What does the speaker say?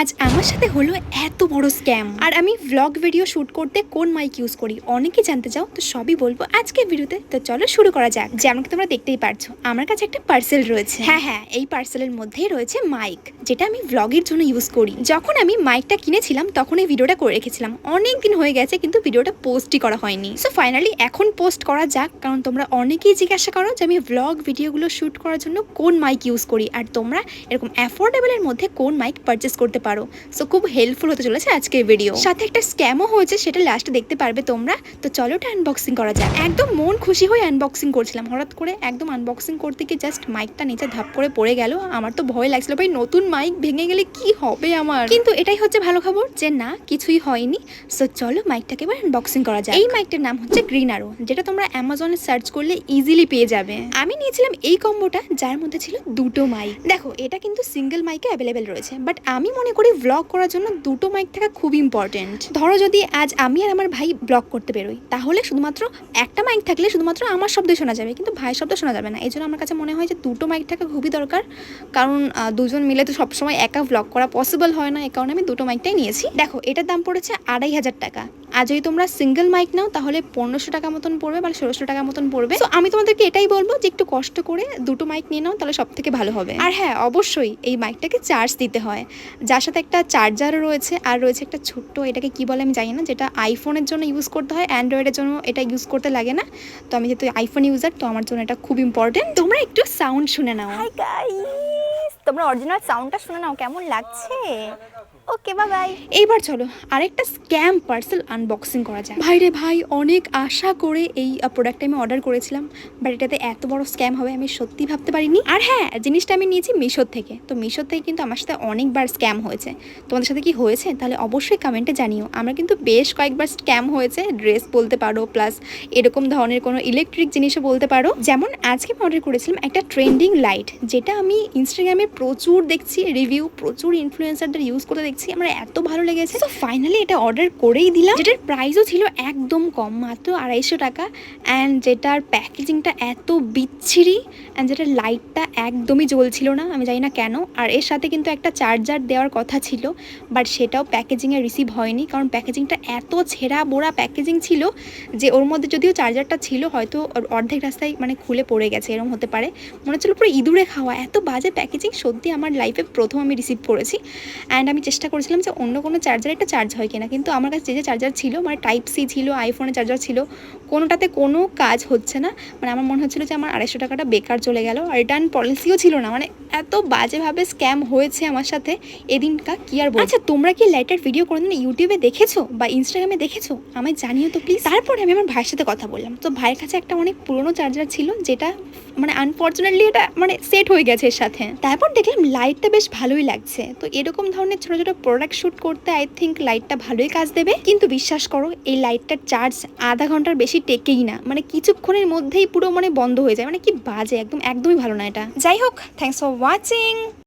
আজ আমার সাথে হলো এত বড় স্ক্যাম। আর আমি ভ্লগ ভিডিও শুট করতে কোন মাইক ইউজ করি অনেকে জানতে চাও, তো সবই বলবো আজকের ভিডিওতে। তো চলো শুরু করা যাক। যেমন তোমরা দেখতেই পারছো আমার কাছে একটা পার্সেল রয়েছে। হ্যাঁ, এই পার্সেলের মধ্যেই রয়েছে মাইক, যেটা আমি ভ্লগের জন্য ইউজ করি। যখন আমি মাইকটা কিনেছিলাম তখন এই ভিডিওটা করে রেখেছিলাম, অনেক দিন হয়ে গেছে কিন্তু ভিডিওটা পোস্টই করা হয়নি। সো ফাইনালি এখন পোস্ট করা যাক, কারণ তোমরা অনেকেই জিজ্ঞাসা করো যে আমি ভ্লগ ভিডিওগুলো শুট করার জন্য কোন মাইক ইউজ করি, আর তোমরা এরকম অ্যাফোর্ডেবলের মধ্যে কোন মাইক পারচেস করতে পারো। সো খুব হেল্পফুল হতে চলেছে আজকের ভিডিও। সাথে একটা স্ক্যামও হয়েছে, সেটা লাস্টে দেখতে পারবে তোমরা। তো চলো এটা আনবক্সিং করা যাক। একদম মন খুশি হয়ে আনবক্সিং করছিলাম, হঠাৎ করে একদম আনবক্সিং করতে গিয়ে জাস্ট মাইকটা নিচে ধাপ করে পড়ে গেল। আমার তো ভয় লাগছিল, ভাই নতুন মাইক ভেঙে গেলে কি হবে আমার। কিন্তু এটাই হচ্ছে ভালো খবর যে না, কিছুই হয়নি। সো চলো মাইকটাকে এবার আনবক্সিং করা যায়। এই মাইকটার নাম হচ্ছে গ্রিন আরো, যেটা তোমরা অ্যামাজনে সার্চ করলে ইজিলি পেয়ে যাবে। আমি নিয়েছিলাম এই কম্বোটা, যার মধ্যে ছিল দুটো মাইক। দেখো এটা কিন্তু সিঙ্গেল মাইকে অ্যাভেলেবেল রয়েছে, বাট আমি মনে করি ব্লগ করার জন্য দুটো মাইক থাকা খুব ইম্পর্টেন্ট। ধরো যদি আজ আমি আর আমার ভাই ব্লগ করতে বেরোই, তাহলে শুধুমাত্র একটা মাইক থাকলে শুধুমাত্র আমার শব্দ শোনা যাবে, কিন্তু ভাই শব্দ শোনা যাবে না। এই জন্য আমার কাছে মনে হয় যে দুটো মাইক থাকা খুবই দরকার, কারণ দুজন মিলে তো সবসময় একা ব্লগ করা পসিবল হয় না। এই কারণে আমি দুটো মাইকটাই নিয়েছি। দেখো এটার দাম পড়েছে 2500 টাকা। আর যদি তোমরা সিঙ্গেল মাইক নাও তাহলে 1500 টাকা মতন পড়বে বা 1600 টাকা মতন পড়বে। তো আমি তোমাদেরকে এটাই বলবো যে একটু কষ্ট করে দুটো মাইক নিয়ে নাও, তাহলে সব থেকে ভালো হবে। আর হ্যাঁ, অবশ্যই এই মাইকটাকে চার্জ দিতে হয়, যার সাথে একটা চার্জারও রয়েছে। আর রয়েছে একটা ছোট্ট, এটাকে কি বলে আমি জানি না, যেটা আইফোনের জন্য ইউজ করতে হয়, অ্যান্ড্রয়েডের জন্য এটা ইউজ করতে লাগে না। তো আমি যেহেতু আইফোন ইউজার, তো আমার জন্য এটা খুব ইম্পর্টেন্ট। তোমরা একটু সাউন্ড শুনে নাও। হাই গাইস, তোমরা অরিজিনাল সাউন্ডটা শুনে নাও কেমন লাগছে। Okay bye. এইবার চলো আরেকটা স্ক্যাম পার্সেল আনবক্সিং করা যায়। ভাই রে ভাই, অনেক আশা করে এই প্রোডাক্টটা আমি অর্ডার করেছিলাম, বাট এটাতে এত বড় স্ক্যাম হবে আমি সত্যি ভাবতে পারিনি। আর হ্যাঁ, জিনিসটা আমি নিয়েছি মিশোর থেকে। তো মিশোর থেকে কিন্তু আমার সাথে অনেকবার স্ক্যাম হয়েছে। তোমাদের সাথে কি হয়েছে তাহলে অবশ্যই কমেন্টে জানিও। আমার কিন্তু বেশ কয়েকবার স্ক্যাম হয়েছে, ড্রেস বলতে পারো, প্লাস এরকম ধরনের কোনো ইলেকট্রিক জিনিসও বলতে পারো। যেমন আজকে আমি অর্ডার করেছিলাম একটা ট্রেন্ডিং লাইট, যেটা আমি ইনস্টাগ্রামে প্রচুর দেখছি রিভিউ, প্রচুর ইনফ্লুয়েন্সারদের ইউজ করতে দেখছি, আমার এত ভালো লেগেছে। তো ফাইনালি এটা অর্ডার করেই দিলাম, যেটার প্রাইসও ছিল একদম কম, মাত্র 250 টাকা। অ্যান্ড যেটার প্যাকেজিংটা এত বিচ্ছিরি, অ্যান্ড যেটার লাইটটা একদমই জ্বলছিল না, আমি জানি না কেন। আর এর সাথে কিন্তু একটা চার্জার দেওয়ার কথা ছিল, বাট সেটাও প্যাকেজিংয়ে রিসিভ হয়নি, কারণ প্যাকেজিংটা এত ছেঁড়া বোড়া প্যাকেজিং ছিল যে ওর মধ্যে যদিও চার্জারটা ছিল, হয়তো অর্ধেক রাস্তায় মানে খুলে পড়ে গেছে, এরকম হতে পারে। মনে হচ্ছিল পুরো ইঁদুরে খাওয়া, এত বাজে প্যাকেজিং। সত্যি আমার লাইফে প্রথম আমি রিসিভ করেছি। অ্যান্ড আমি চেষ্টা করেছিলাম যে অন্য কোনো চার্জার একটা চার্জ হয় কিনা, কিন্তু আমার কাছে যে চার্জার ছিল, মানে টাইপ সি ছিল, আইফোনের চার্জার ছিল, কোনোটাতে কোনো কাজ হচ্ছে না। মানে আমার মনে হচ্ছিলো যে আমার 250 টাকাটা বেকার চলে গেল। রিটার্ন পলিসিও ছিল না, মানে এত বাজেভাবে স্ক্যাম হয়েছে আমার সাথে এদিনটা, কি আর বল। আচ্ছা, তোমরা কি লাইটার ভিডিও কোনোদিন ইউটিউবে দেখেছো বা ইনস্টাগ্রামে দেখেছো? আমায় জানিও তো প্লিজ। তারপরে আমি আমার ভাইয়ের সাথে কথা বললাম। তো ভাইয়ের কাছে একটা অনেক পুরোনো চার্জার ছিল, যেটা মানে আনফর্চুনেটলি এটা মানে সেট হয়ে গেছে এর সাথে। তারপর দেখলাম লাইটটা বেশ ভালোই লাগছে। তো এরকম ধরনের ছোটো ছোটো প্রোডাক্ট শ্যুট করতে আই থিঙ্ক লাইটটা ভালোই কাজ দেবে। কিন্তু বিশ্বাস করো, এই লাইটটার চার্জ আধা ঘন্টার বেশি টেকেই না, মানে কিছুক্ষণের মধ্যেই পুরো মানে বন্ধ হয়ে যায়। মানে কি বাজে, একদমই ভালো না এটা। যাই হোক, থ্যাংকস ফর ওয়াচিং।